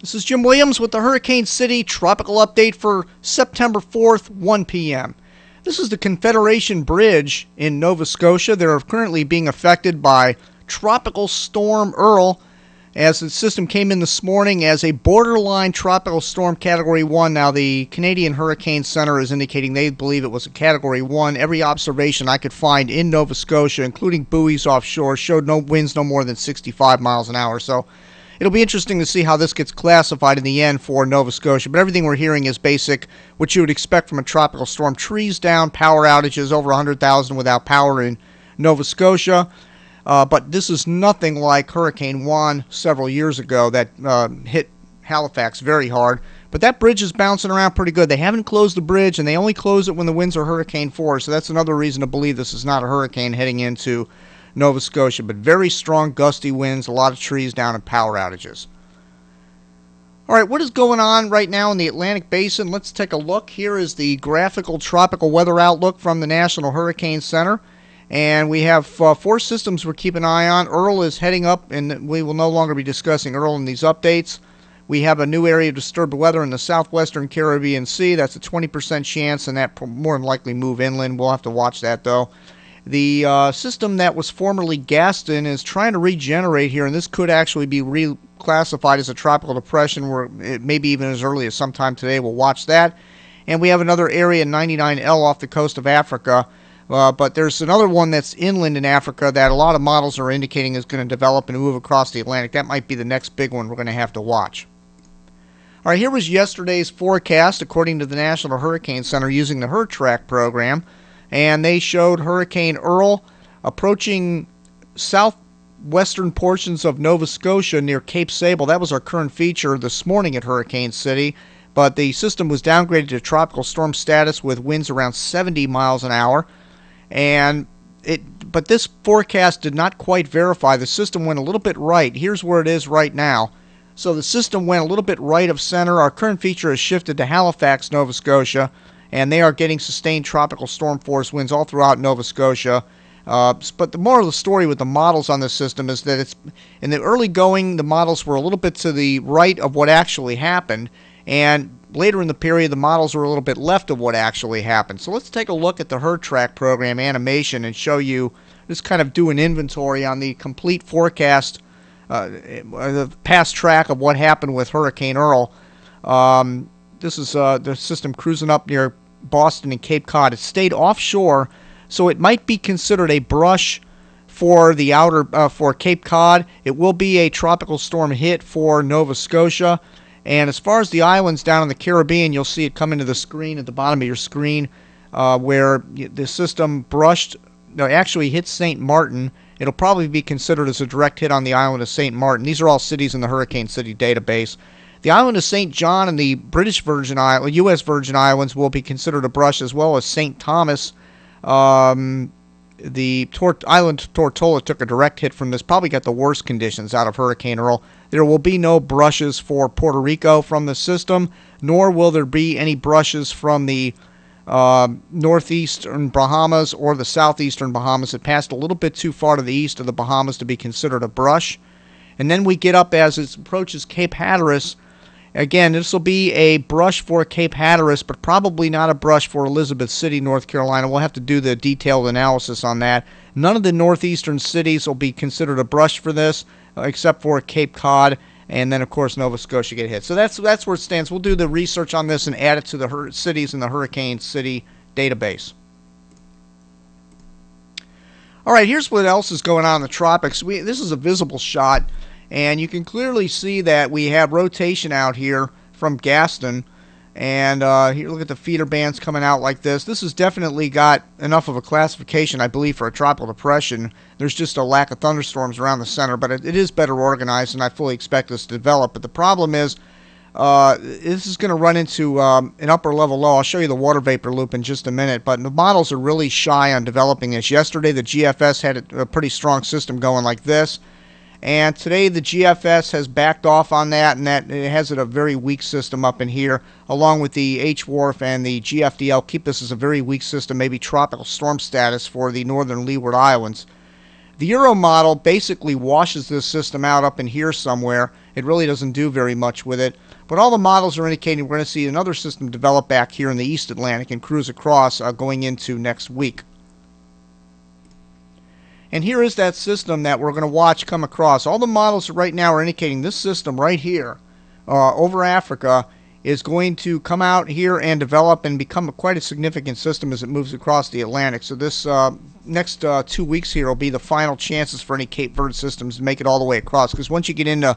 This is Jim Williams with the Hurricane City Tropical Update for September 4th, 1 p.m. This is the Confederation Bridge in Nova Scotia. They're currently being affected by Tropical Storm Earl, as the system came in this morning as a borderline tropical storm Category 1. Now, the Canadian Hurricane Center is indicating they believe it was a Category 1. Every observation I could find in Nova Scotia, including buoys offshore, showed no winds no more than 65 miles an hour. So it'll be interesting to see how this gets classified in the end for Nova Scotia. But everything we're hearing is basic, what you would expect from a tropical storm. Trees down, power outages, over 100,000 without power in Nova Scotia. But this is nothing like Hurricane Juan several years ago that hit Halifax very hard. But that bridge is bouncing around pretty good. They haven't closed the bridge, and they only close it when the winds are Hurricane Force. So that's another reason to believe this is not a hurricane heading into Nova Scotia. But very strong gusty winds, a lot of trees down, and power outages. All right, what is going on right now in the Atlantic Basin? Let's take a look. Here is the graphical tropical weather outlook from the National Hurricane Center. And we have four systems we're keeping an eye on. Earl is heading up, and we will no longer be discussing Earl in these updates. We have a new area of disturbed weather in the southwestern Caribbean Sea. That's a 20% chance, and that more than likely move inland. We'll have to watch that, though. The system that was formerly Gaston is trying to regenerate here, and this could actually be reclassified as a tropical depression, where it may be even as early as sometime today. We'll watch that. And we have another area, 99L, off the coast of Africa. But there's another one that's inland in Africa that a lot of models are indicating is going to develop and move across the Atlantic. That might be the next big one we're going to have to watch. All right, here was yesterday's forecast according to the National Hurricane Center using the HurTrack program. And they showed Hurricane Earl approaching southwestern portions of Nova Scotia near Cape Sable. That was our current feature this morning at Hurricane City. But the system was downgraded to tropical storm status with winds around 70 miles an hour. But this forecast did not quite verify. The system went a little bit right. Here's where it is right now. So the system went a little bit right of center. Our current feature has shifted to Halifax, Nova Scotia, and they are getting sustained tropical storm force winds all throughout Nova Scotia. But the moral of the story with the models on this system is that it's in the early going, the models were a little bit to the right of what actually happened, and later in the period, the models were a little bit left of what actually happened. So let's take a look at the HurTrack program animation and show you, just kind of do an inventory on the complete forecast, the past track of what happened with Hurricane Earl. This is the system cruising up near Boston and Cape Cod. It stayed offshore, so it might be considered a brush for the for Cape Cod. It will be a tropical storm hit for Nova Scotia. And as far as the islands down in the Caribbean, you'll see it come into the screen at the bottom of your screen where the system actually hit St. Martin. It'll probably be considered as a direct hit on the island of St. Martin. These are all cities in the Hurricane City database. The island of St. John and the British Virgin Islands, U.S. Virgin Islands, will be considered a brush, as well as St. Thomas. The island Tortola took a direct hit from this, probably got the worst conditions out of Hurricane Earl. There will be no brushes for Puerto Rico from the system, nor will there be any brushes from the northeastern Bahamas or the southeastern Bahamas. It passed a little bit too far to the east of the Bahamas to be considered a brush. And then we get up as it approaches Cape Hatteras. Again, this will be a brush for Cape Hatteras, but probably not a brush for Elizabeth City, North Carolina. We'll have to do the detailed analysis on that. None of the northeastern cities will be considered a brush for this, except for Cape Cod, and then, of course, Nova Scotia get hit. So that's where it stands. We'll do the research on this and add it to the cities in the Hurricane City database. All right, here's what else is going on in the tropics. This is a visible shot. And you can clearly see that we have rotation out here from Gaston. And here, look at the feeder bands coming out like this. This has definitely got enough of a classification, I believe, for a tropical depression. There's just a lack of thunderstorms around the center, but it is better organized, and I fully expect this to develop. But the problem is, this is going to run into an upper level low. I'll show you the water vapor loop in just a minute, but the models are really shy on developing this. Yesterday, the GFS had a pretty strong system going like this. And today the GFS has backed off on that, and that it has a very weak system up in here, along with the H-Wharf and the GFDL. Keep this as a very weak system, maybe tropical storm status for the northern Leeward Islands. The Euro model basically washes this system out up in here somewhere, it really doesn't do very much with it. But all the models are indicating we're going to see another system develop back here in the East Atlantic and cruise across going into next week. And here is that system that we're going to watch come across. All the models right now are indicating this system right here over Africa is going to come out here and develop and become quite a significant system as it moves across the Atlantic. So this next 2 weeks here will be the final chances for any Cape Verde systems to make it all the way across, because once you get into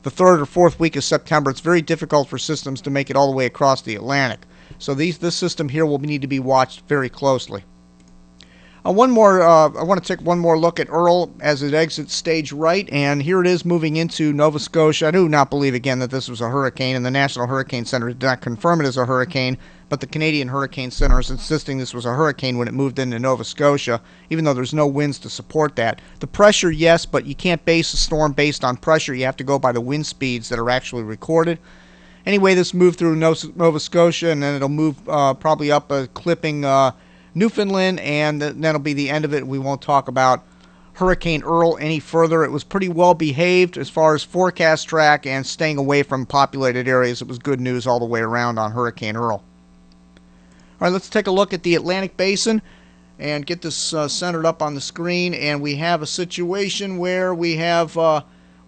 the 3rd or 4th week of September, it's very difficult for systems to make it all the way across the Atlantic. So this system here will need to be watched very closely. I want to take one more look at Earl as it exits stage right, and here it is moving into Nova Scotia. I do not believe again that this was a hurricane, and the National Hurricane Center did not confirm it as a hurricane, but the Canadian Hurricane Center is insisting this was a hurricane when it moved into Nova Scotia, even though there's no winds to support that. The pressure, yes, but you can't base a storm based on pressure. You have to go by the wind speeds that are actually recorded. Anyway, this moved through Nova Scotia, and then it'll move probably up clipping Newfoundland, and that'll be the end of it. We won't talk about Hurricane Earl any further. It was pretty well behaved as far as forecast track and staying away from populated areas. It was good news all the way around on Hurricane Earl. All right, let's take a look at the Atlantic Basin and get this centered up on the screen. And we have a situation where we have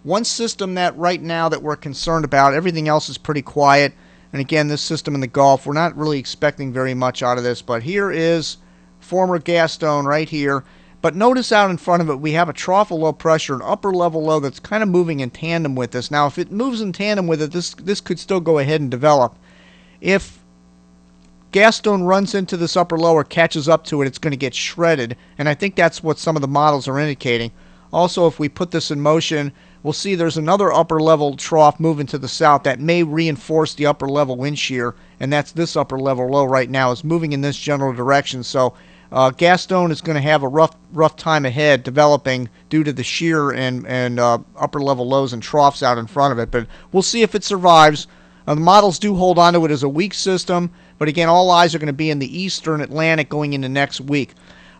one system that right now that we're concerned about. Everything else is pretty quiet. And again, this system in the Gulf, we're not really expecting very much out of this. But here is former Gaston right here. But notice out in front of it, we have a trough of low pressure, an upper level low that's kind of moving in tandem with this. Now, if it moves in tandem with it, this could still go ahead and develop. If Gaston runs into this upper low or catches up to it, it's going to get shredded. And I think that's what some of the models are indicating. Also, if we put this in motion, we'll see there's another upper level trough moving to the south that may reinforce the upper level wind shear, and that's this upper level low right now is moving in this general direction. So Gaston is going to have a rough time ahead developing due to the shear and upper level lows and troughs out in front of it. But we'll see if it survives. The models do hold on to it as a weak system, but again, all eyes are going to be in the eastern Atlantic going into next week.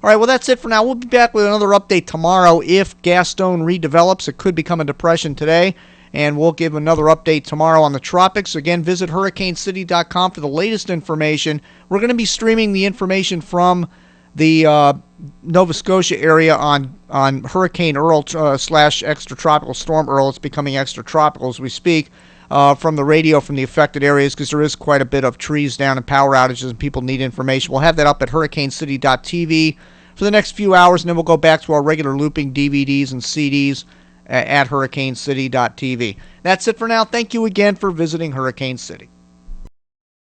All right, well, that's it for now. We'll be back with another update tomorrow if Gaston redevelops. It could become a depression today, and we'll give another update tomorrow on the tropics. Again, visit hurricanecity.com for the latest information. We're going to be streaming the information from the Nova Scotia area on Hurricane Earl / extratropical storm Earl. It's becoming extratropical as we speak. From the radio from the affected areas, because there is quite a bit of trees down and power outages and people need information. We'll have that up at hurricanecity.tv for the next few hours, and then we'll go back to our regular looping DVDs and CDs at hurricanecity.tv. That's it for now. Thank you again for visiting Hurricane City.